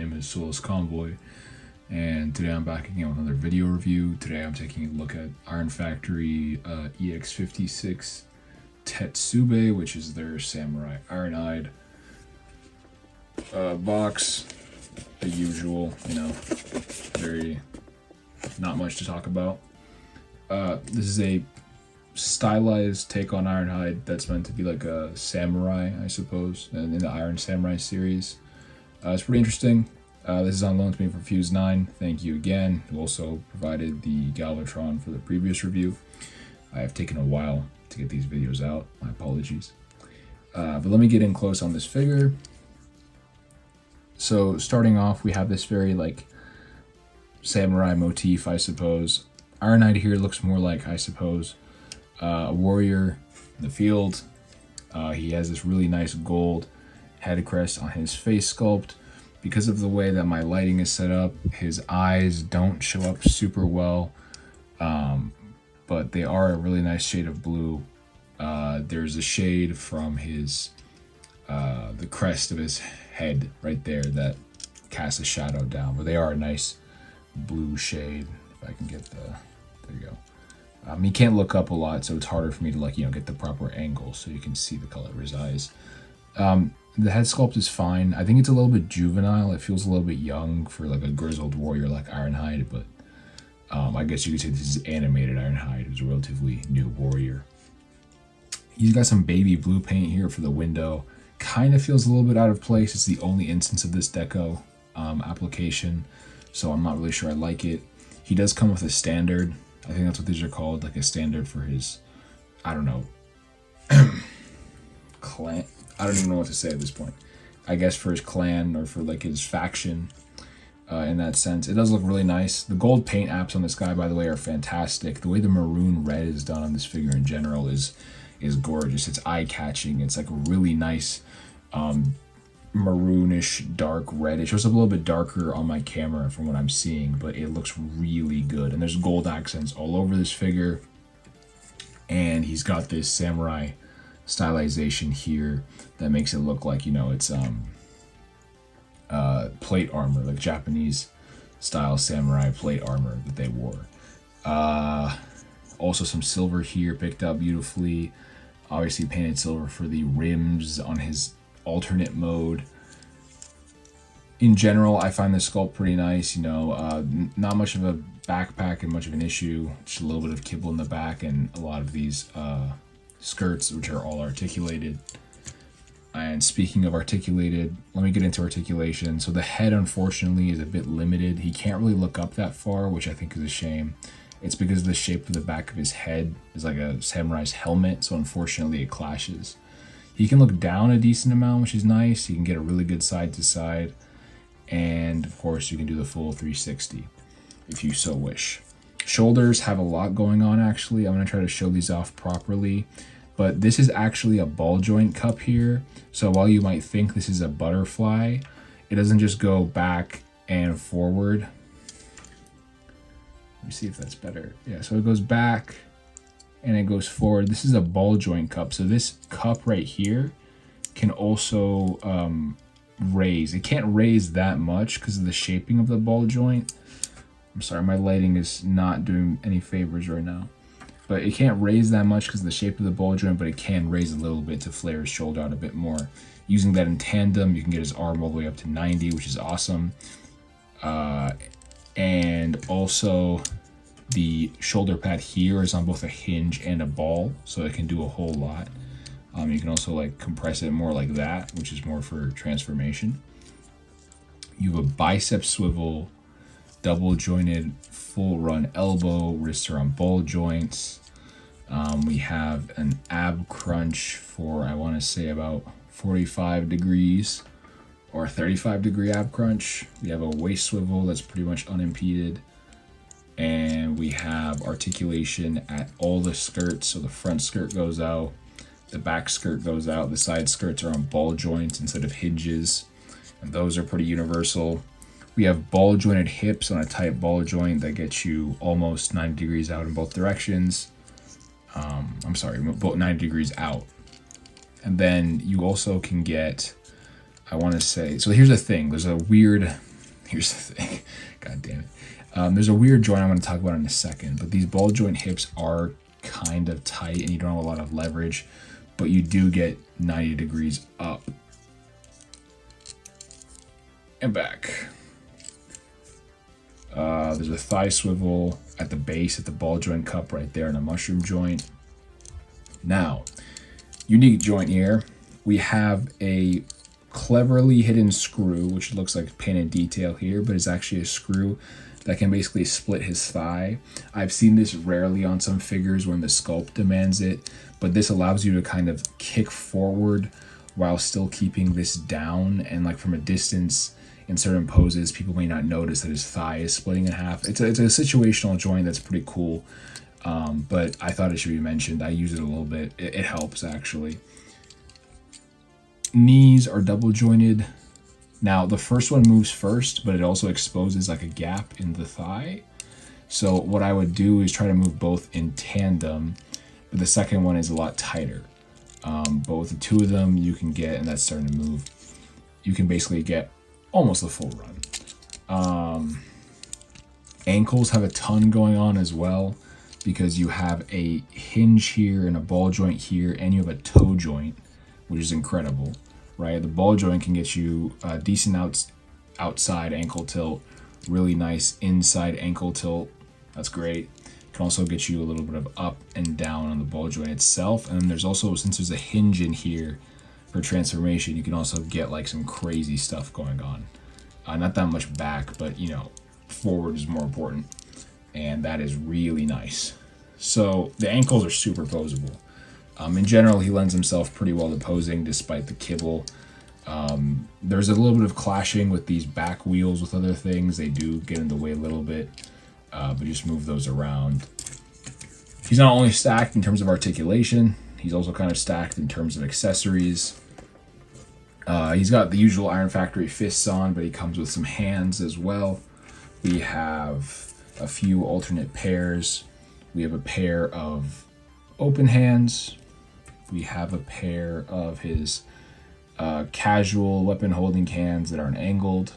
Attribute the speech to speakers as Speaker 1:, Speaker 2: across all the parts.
Speaker 1: name is Soulless Convoy, and today I'm back again with another video review. Today I'm taking a look at Iron Factory EX-56 Tetsube, which is their Samurai Ironhide box. The usual, very not much to talk about. This is a stylized take on Ironhide that's meant to be like a samurai, I suppose, in the Iron Samurai series. It's pretty interesting. This is on loan to me from Fuse9. Thank you again. Who also provided the Galvatron for the previous review. I have taken a while to get these videos out. My apologies. But let me get in close on this figure. So starting off, we have this very like samurai motif, I suppose. Ironhide here looks more like, I suppose, a warrior in the field. He has this really nice gold head crest on his face sculpt. Because of the way that my lighting is set up, his eyes don't show up super well, but they are a really nice shade of blue. There's a shade from his the crest of his head right there that casts a shadow down, but they are a nice blue shade. If I can get there you go. He can't look up a lot, so it's harder for me to get the proper angle so you can see the color of his eyes. The head sculpt is fine. I think it's a little bit juvenile. It feels a little bit young for like a grizzled warrior like Ironhide, but I guess you could say this is animated Ironhide, who's a relatively new warrior. He's got some baby blue paint here for the window. Kind of feels a little bit out of place. It's the only instance of this deco application, so I'm not really sure I like it. He does come with a standard. I think that's what these are called, like a standard for his, I don't know, clan. I don't even know what to say at this point. I guess for his clan or for like his faction in that sense. It does look really nice. The gold paint apps on this guy, by the way, are fantastic. The way the maroon red is done on this figure in general is gorgeous. It's eye-catching. It's like a really nice maroonish, dark red. It shows up a little bit darker on my camera from what I'm seeing, but it looks really good. And there's gold accents all over this figure. And he's got this samurai stylization here that makes it look like, it's plate armor, like Japanese style samurai plate armor that they wore. Also some silver here picked up beautifully. Obviously painted silver for the rims on his alternate mode. In general, I find this sculpt pretty nice. Not much of a backpack and much of an issue. Just a little bit of kibble in the back and a lot of these skirts, which are all articulated. And speaking of articulated, let me get into articulation. So the head, unfortunately, is a bit limited. He can't really look up that far, which I think is a shame. It's because the shape of the back of his head is like a samurai's helmet, so unfortunately it clashes. He can look down a decent amount, which is nice. He can get a really good side to side. And of course, you can do the full 360 if you so wish. Shoulders have a lot going on, actually. I'm going to try to show these off properly. But this is actually a ball joint cup here. So while you might think this is a butterfly, it doesn't just go back and forward. Let me see if that's better. Yeah, so it goes back and it goes forward. This is a ball joint cup. So this cup right here can also raise. It can't raise that much because of the shaping of the ball joint. I'm sorry, my lighting is not doing any favors right now. But it can't raise that much because of the shape of the ball joint, but it can raise a little bit to flare his shoulder out a bit more. Using that in tandem, you can get his arm all the way up to 90, which is awesome. And also, the shoulder pad here is on both a hinge and a ball, so it can do a whole lot. You can also like compress it more like that, which is more for transformation. You have a bicep swivel, double jointed full run elbow, wrists are on ball joints. We have an ab crunch for, I want to say, about 45 degrees or 35-degree ab crunch. We have a waist swivel that's pretty much unimpeded. And we have articulation at all the skirts. So the front skirt goes out, the back skirt goes out, the side skirts are on ball joints instead of hinges. And those are pretty universal. We have ball jointed hips on a tight ball joint that gets you almost 90 degrees out in both directions. I'm sorry, about 90 degrees out. And then you also can get, I want to say, so here's the thing. There's a weird here's the thing. God damn it. There's a weird joint I'm going to talk about in a second, but these ball joint hips are kind of tight and you don't have a lot of leverage, but you do get 90 degrees up and back. There's a thigh swivel at the base at the ball joint cup right there and a mushroom joint. Now, unique joint here, we have a cleverly hidden screw, which looks like painted detail here, but it's actually a screw that can basically split his thigh. I've seen this rarely on some figures when the sculpt demands it, but this allows you to kind of kick forward while still keeping this down, and like from a distance in certain poses, people may not notice that his thigh is splitting in half. It's a situational joint that's pretty cool, but I thought it should be mentioned. I use it a little bit. It helps, actually. Knees are double jointed. Now, the first one moves first, but it also exposes like a gap in the thigh. So what I would do is try to move both in tandem, but the second one is a lot tighter. But with the two of them, you can get, and that's starting to move, you can basically get almost the full run. Ankles have a ton going on as well, because you have a hinge here and a ball joint here, and you have a toe joint, which is incredible, right? The ball joint can get you a decent outside ankle tilt, really nice inside ankle tilt. That's great. Can also get you a little bit of up and down on the ball joint itself. And then there's also, since there's a hinge in here for transformation, you can also get like some crazy stuff going on. Not that much back, but you know, forward is more important. And that is really nice. So the ankles are super posable. In general, he lends himself pretty well to posing despite the kibble. There's a little bit of clashing with these back wheels with other things. They do get in the way a little bit, but just move those around. He's not only stacked in terms of articulation, he's also kind of stacked in terms of accessories. He's got the usual Iron Factory fists on, but he comes with some hands as well. We have a few alternate pairs. We have a pair of open hands. We have a pair of his casual weapon holding hands that aren't angled.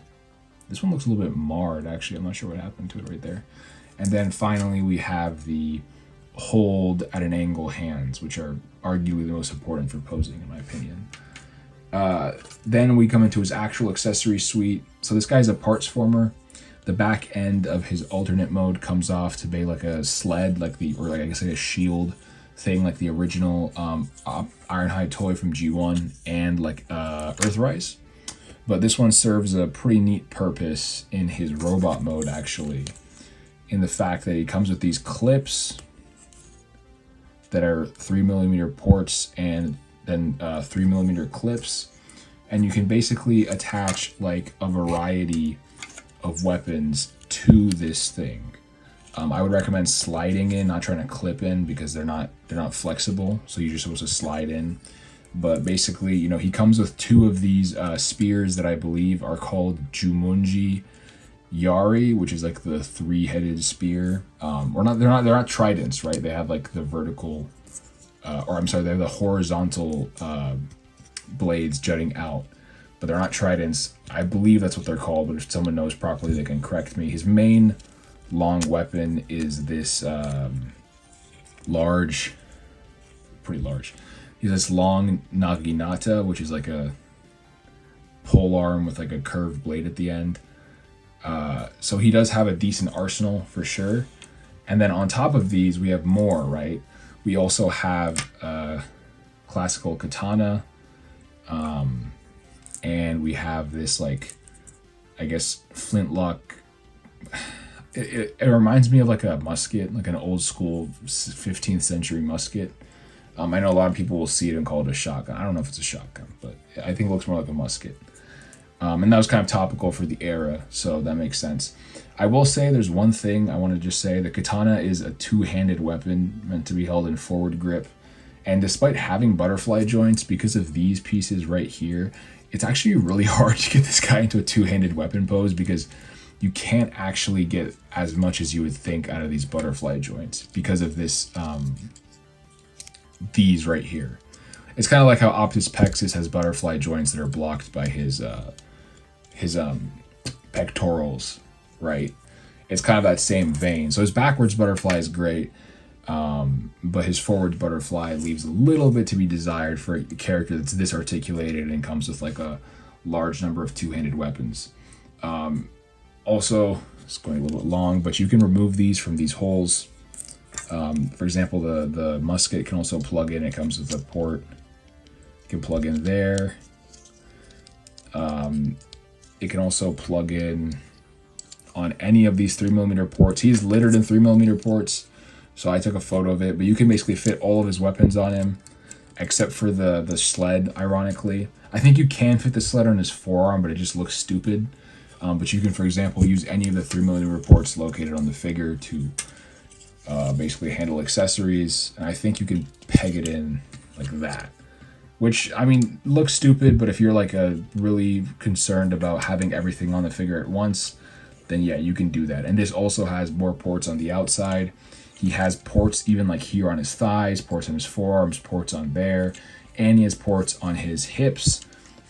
Speaker 1: This one looks a little bit marred, actually. I'm not sure what happened to it right there. And then finally, we have the hold at an angle hands, which are arguably the most important for posing, in my opinion. Then we come into his actual accessory suite. So this guy's a parts former. The back end of his alternate mode comes off to be like a sled, like I guess like a shield thing, like the original Ironhide toy from G1 and like Earthrise. But this one serves a pretty neat purpose in his robot mode, actually, in the fact that he comes with these clips that are 3mm ports and then 3mm clips, and you can basically attach like a variety of weapons to this thing. I would recommend sliding in, not trying to clip in, because they're not flexible, so you're just supposed to slide in. But basically, you know, he comes with two of these spears that I believe are called Jumunji Yari, which is like the three-headed spear. They're not tridents, right? They have like the vertical, they have the horizontal blades jutting out, but they're not tridents. I believe that's what they're called, but if someone knows properly, they can correct me. His main long weapon is this pretty large. He has this long naginata, which is like a pole arm with like a curved blade at the end. So he does have a decent arsenal for sure. And then on top of these, we have more, right? We also have classical katana. And we have this, like, I guess, flintlock. It reminds me of like a musket, like an old school 15th century musket. I know a lot of people will see it and call it a shotgun. I don't know if it's a shotgun, but I think it looks more like a musket. And that was kind of topical for the era, so that makes sense. I will say there's one thing I want to just say. The katana is a two-handed weapon meant to be held in forward grip. And despite having butterfly joints, because of these pieces right here, it's actually really hard to get this guy into a two-handed weapon pose, because you can't actually get as much as you would think out of these butterfly joints because of this, these right here. It's kind of like how Optus Pexis has butterfly joints that are blocked by his pectorals, right? It's kind of that same vein. So his backwards butterfly is great, but his forwards butterfly leaves a little bit to be desired for a character that's this articulated and comes with like a large number of two-handed weapons. Also, it's going a little bit long, but you can remove these from these holes. For example, the musket can also plug in. It comes with a port. You can plug in there. It can also plug in on any of these 3mm ports. He's littered in 3mm ports, so I took a photo of it. But you can basically fit all of his weapons on him, except for the sled, ironically. I think you can fit the sled on his forearm, but it just looks stupid. But you can, for example, use any of the 3mm ports located on the figure to basically handle accessories. And I think you can peg it in like that. Which, I mean, looks stupid, but if you're like really concerned about having everything on the figure at once, then yeah, you can do that. And this also has more ports on the outside. He has ports even like here on his thighs, ports on his forearms, ports on there, and he has ports on his hips,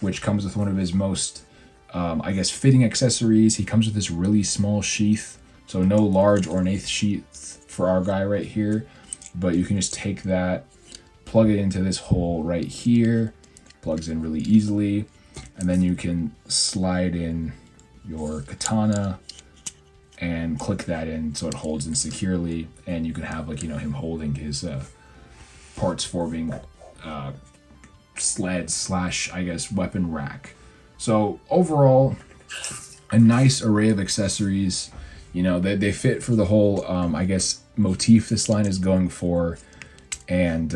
Speaker 1: which comes with one of his most, I guess, fitting accessories. He comes with this really small sheath, so no large ornate sheath for our guy right here, but you can just take that, plug it into this hole right here, plugs in really easily, and then you can slide in your katana and click that in so it holds in securely, and you can have like, you know, him holding his parts forming sled slash, I guess, weapon rack. So overall, a nice array of accessories. You know, they fit for the whole, I guess, motif this line is going for. And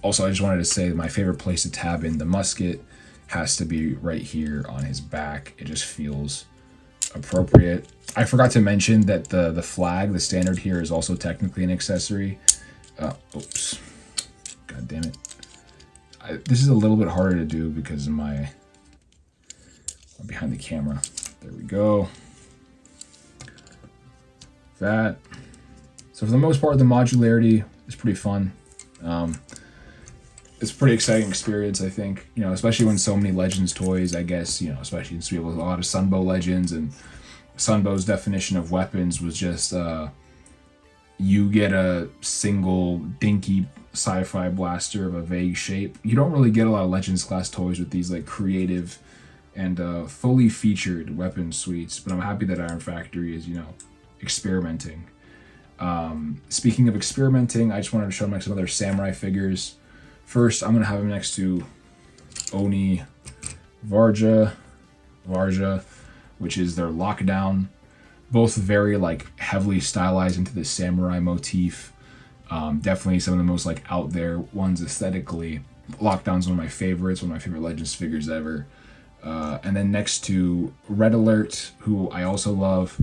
Speaker 1: also, I just wanted to say that my favorite place to tab in the musket has to be right here on his back. It just feels appropriate. I forgot to mention that the flag, the standard here, is also technically an accessory. Oops. God damn it. This is a little bit harder to do because of I'm behind the camera. There we go. That. So for the most part, the modularity is pretty fun. It's a pretty exciting experience, I think. You know, especially when so many Legends toys, I guess, you know, especially since we have a lot of Sunbow Legends, and Sunbow's definition of weapons was just you get a single dinky sci-fi blaster of a vague shape. You don't really get a lot of Legends class toys with these like creative and fully featured weapon suites, but I'm happy that Iron Factory is, you know, experimenting. Speaking of experimenting, I just wanted to show him some other samurai figures. First, I'm going to have him next to Oni Varja, which is their lockdown. Both very like heavily stylized into the samurai motif. Definitely some of the most like out there ones aesthetically. Lockdown's one of my favorites, one of my favorite Legends figures ever. And then next to Red Alert, who I also love.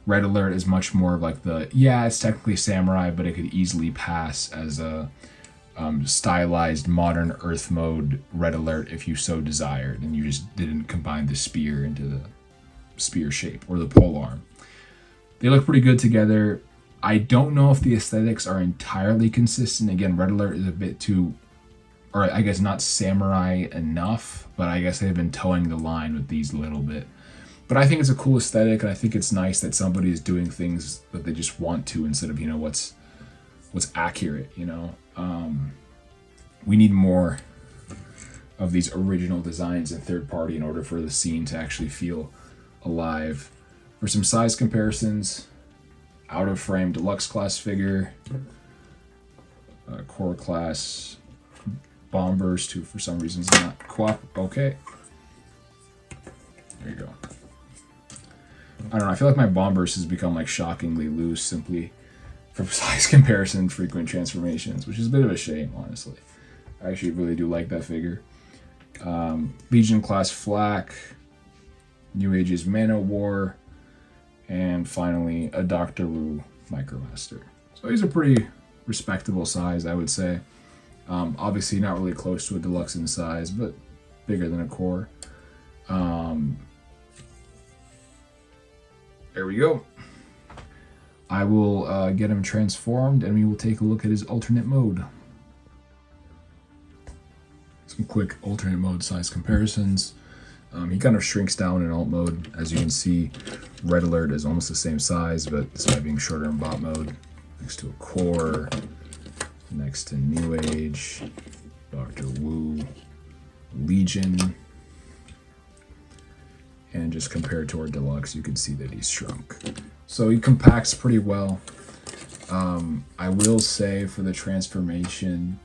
Speaker 1: Red Alert is much more of like it's technically samurai, but it could easily pass as a stylized modern Earth mode Red Alert if you so desired, and you just didn't combine the spear into the spear shape or the polearm. They look pretty good together. I don't know if the aesthetics are entirely consistent. Again, Red Alert is a bit too, or I guess not samurai enough, but I guess they've been towing the line with these a little bit. But I think it's a cool aesthetic, and I think it's nice that somebody is doing things that they just want to instead of, you know, what's accurate, you know. We need more of these original designs in third party in order for the scene to actually feel alive. For some size comparisons, out of frame deluxe class figure, core class bomb burst, who for some reason is not okay. There you go. I don't know, I feel like my bomb burst has become like shockingly loose simply for size comparison frequent transformations, which is a bit of a shame, honestly. I actually really do like that figure. Legion class flak, New Age's Mana War, and finally a Doctor Wu Micromaster. So he's a pretty respectable size, I would say. Obviously not really close to a deluxe in size, but bigger than a core. There we go. I will get him transformed, and we will take a look at his alternate mode. Some quick alternate mode size comparisons. He kind of shrinks down in alt mode. As you can see, Red Alert is almost the same size, but this guy being shorter in bot mode. Next to a Core, next to New Age, Dr. Wu, Legion, and just compared to our Deluxe, you can see that he's shrunk. So he compacts pretty well. I will say for the transformation,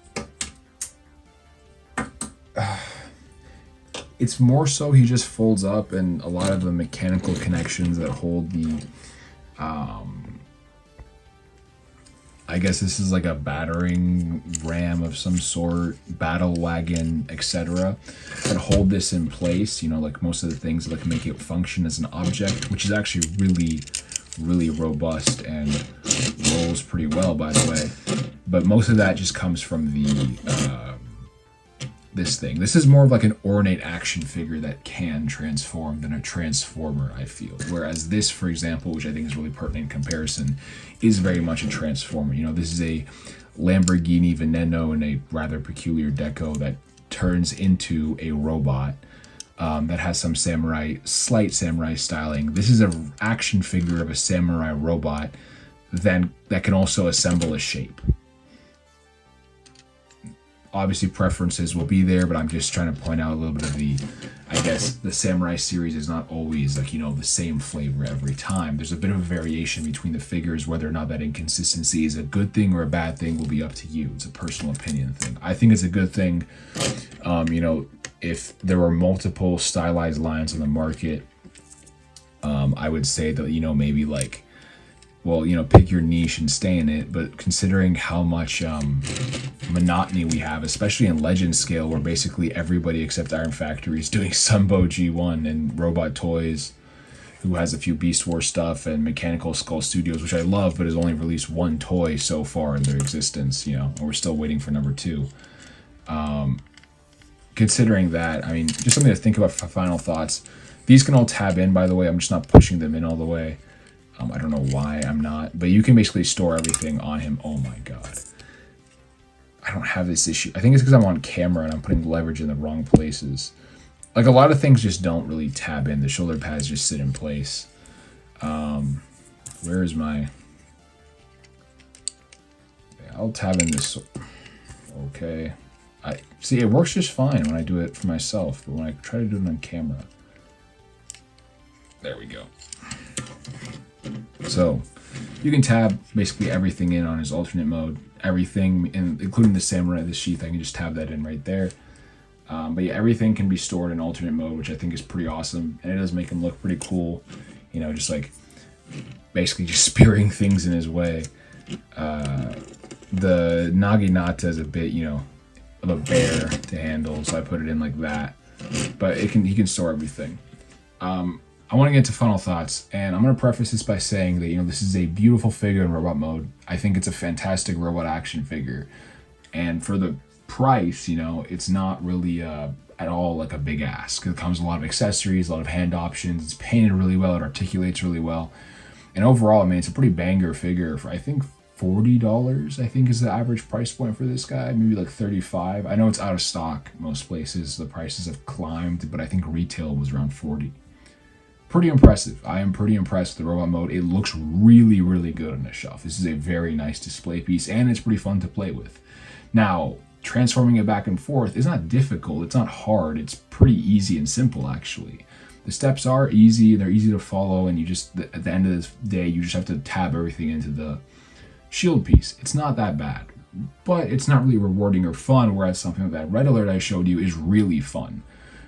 Speaker 1: it's more so he just folds up, and a lot of the mechanical connections that hold the, I guess this is like a battering ram of some sort, battle wagon, etc., that hold this in place, you know, like most of the things that can make it function as an object, which is actually really robust and rolls pretty well, by the way. But most of that just comes from the this thing. This is more of like an ornate action figure that can transform than a transformer, I feel. Whereas this, for example, which I think is really pertinent in comparison, is very much a transformer. You know, this is a Lamborghini Veneno in a rather peculiar deco that turns into a robot that has some slight samurai styling. This is an action figure of a samurai robot that can also assemble a shape. Obviously preferences will be there, but I'm just trying to point out a little bit of the, I guess, the samurai series is not always like, you know, the same flavor every time. There's a bit of a variation between the figures. Whether or not that inconsistency is a good thing or a bad thing will be up to you. It's a personal opinion thing. I think it's a good thing. You know, if there were multiple stylized lines on the market, I would say that, you know, maybe like, well, you know, pick your niche and stay in it. But considering how much monotony we have, especially in Legend scale, where basically everybody except Iron Factory is doing Sunbow G1 and Robot Toys, who has a few Beast Wars stuff, and Mechanical Skull Studios, which I love, but has only released one toy so far in their existence, you know, and we're still waiting for number 2. Considering that, I mean, just something to think about for final thoughts. These can all tab in, by the way. I'm just not pushing them in all the way. I don't know why I'm not, but you can basically store everything on him. Oh my god. I don't have this issue. I think it's because I'm on camera and I'm putting leverage in the wrong places. Like, a lot of things just don't really tab in. The shoulder pads just sit in place. Where is my... Yeah, I'll tab in this. Okay. See, it works just fine when I do it for myself, but when I try to do it on camera... There we go. So you can tab basically everything in on his alternate mode, everything, including the samurai, the sheath. I can just tab that in right there. But yeah, everything can be stored in alternate mode, which I think is pretty awesome, and it does make him look pretty cool. You know, just like basically just spearing things in his way. The Naginata is a bit, you know, of a bear to handle, so I put it in like that. But he can store everything. I want to get into final thoughts, and I'm going to preface this by saying that, you know, this is a beautiful figure in robot mode. I think it's a fantastic robot action figure, and for the price, you know, it's not really at all like a big ask. It comes with a lot of accessories, a lot of hand options. It's painted really well. It articulates really well, and overall, I mean, it's a pretty banger figure for, I think, $40. I think is the average price point for this guy. Maybe like $35. I know it's out of stock most places. The prices have climbed, but I think retail was around $40. Pretty impressive. I am pretty impressed with the robot mode. It looks really good on the shelf. This is a very nice display piece, and it's pretty fun to play with. Now, transforming it back and forth is not difficult. It's not hard. It's pretty easy and simple, actually. The steps are easy. They're easy to follow, and you just, at the end of this day, you just have to tab everything into the shield piece. It's not that bad, but it's not really rewarding or fun, whereas something like that Red Alert I showed you is really fun.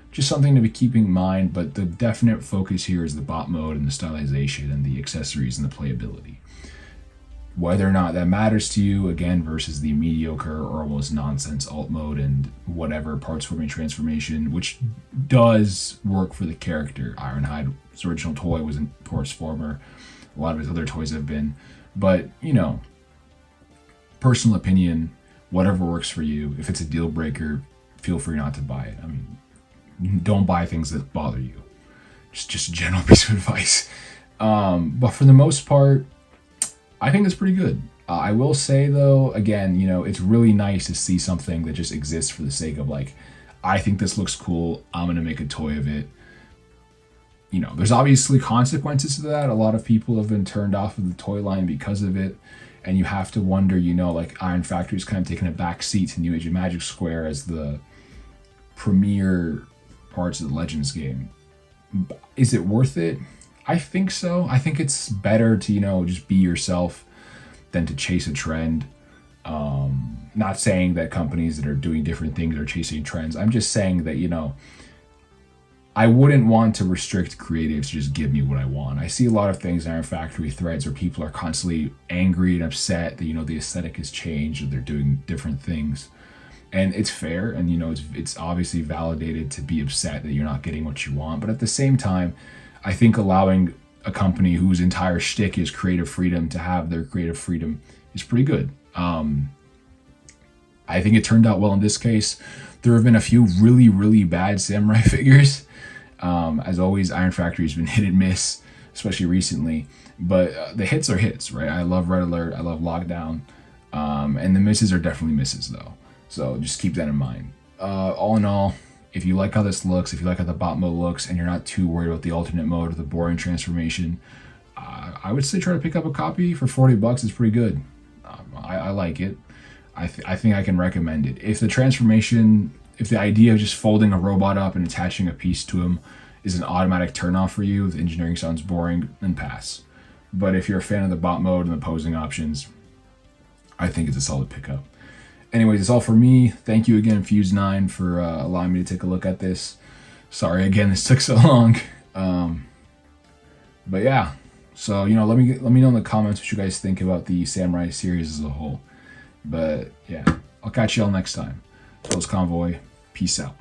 Speaker 1: Just something to be keeping in mind, but the definite focus here is the bot mode and the stylization and the accessories and the playability. Whether or not that matters to you, again, versus the mediocre or almost nonsense alt mode and whatever parts forming transformation, which does work for the character. Ironhide's original toy was in Parts Former. A lot of his other toys have been. But, you know, personal opinion, whatever works for you. If it's a deal breaker, feel free not to buy it. I mean, don't buy things that bother you. Just a general piece of advice. But for the most part, I think it's pretty good. I will say, though, again, you know, it's really nice to see something that just exists for the sake of, like, I think this looks cool, I'm going to make a toy of it. you know, there's obviously consequences to that. A lot of people have been turned off of the toy line because of it. And you have to wonder, you know, like Iron Factory's kind of taking a back seat to New Age and Magic Square as the premier parts of the Legends game. Is it worth it? I think so. I think it's better to, you know, just be yourself than to chase a trend. Not saying that companies that are doing different things are chasing trends. I'm just saying that, you know, I wouldn't want to restrict creatives to just give me what I want. I see a lot of things in Iron Factory threads where people are constantly angry and upset that, you know, the aesthetic has changed or they're doing different things. And it's fair, and, you know, it's obviously validated to be upset that you're not getting what you want. But at the same time, I think allowing a company whose entire shtick is creative freedom to have their creative freedom is pretty good. I think it turned out well in this case. There have been a few really, really bad samurai figures. As always, Iron Factory's been hit and miss, especially recently. But the hits are hits, right? I love Red Alert. I love Lockdown. And the misses are definitely misses, though. So just keep that in mind. All in all, if you like how this looks, if you like how the bot mode looks, and you're not too worried about the alternate mode or the boring transformation, I would say try to pick up a copy for $40. It's pretty good. I like it. I think I can recommend it. If the transformation, if the idea of just folding a robot up and attaching a piece to him is an automatic turnoff for you, if the engineering sounds boring, then pass. But if you're a fan of the bot mode and the posing options, I think it's a solid pickup. Anyways, that's all for me. Thank you again, Fuse9, for allowing me to take a look at this. Sorry again, this took so long. But yeah, so, you know, let me know in the comments what you guys think about the Samurai series as a whole. But yeah, I'll catch y'all next time. Close Convoy. Peace out.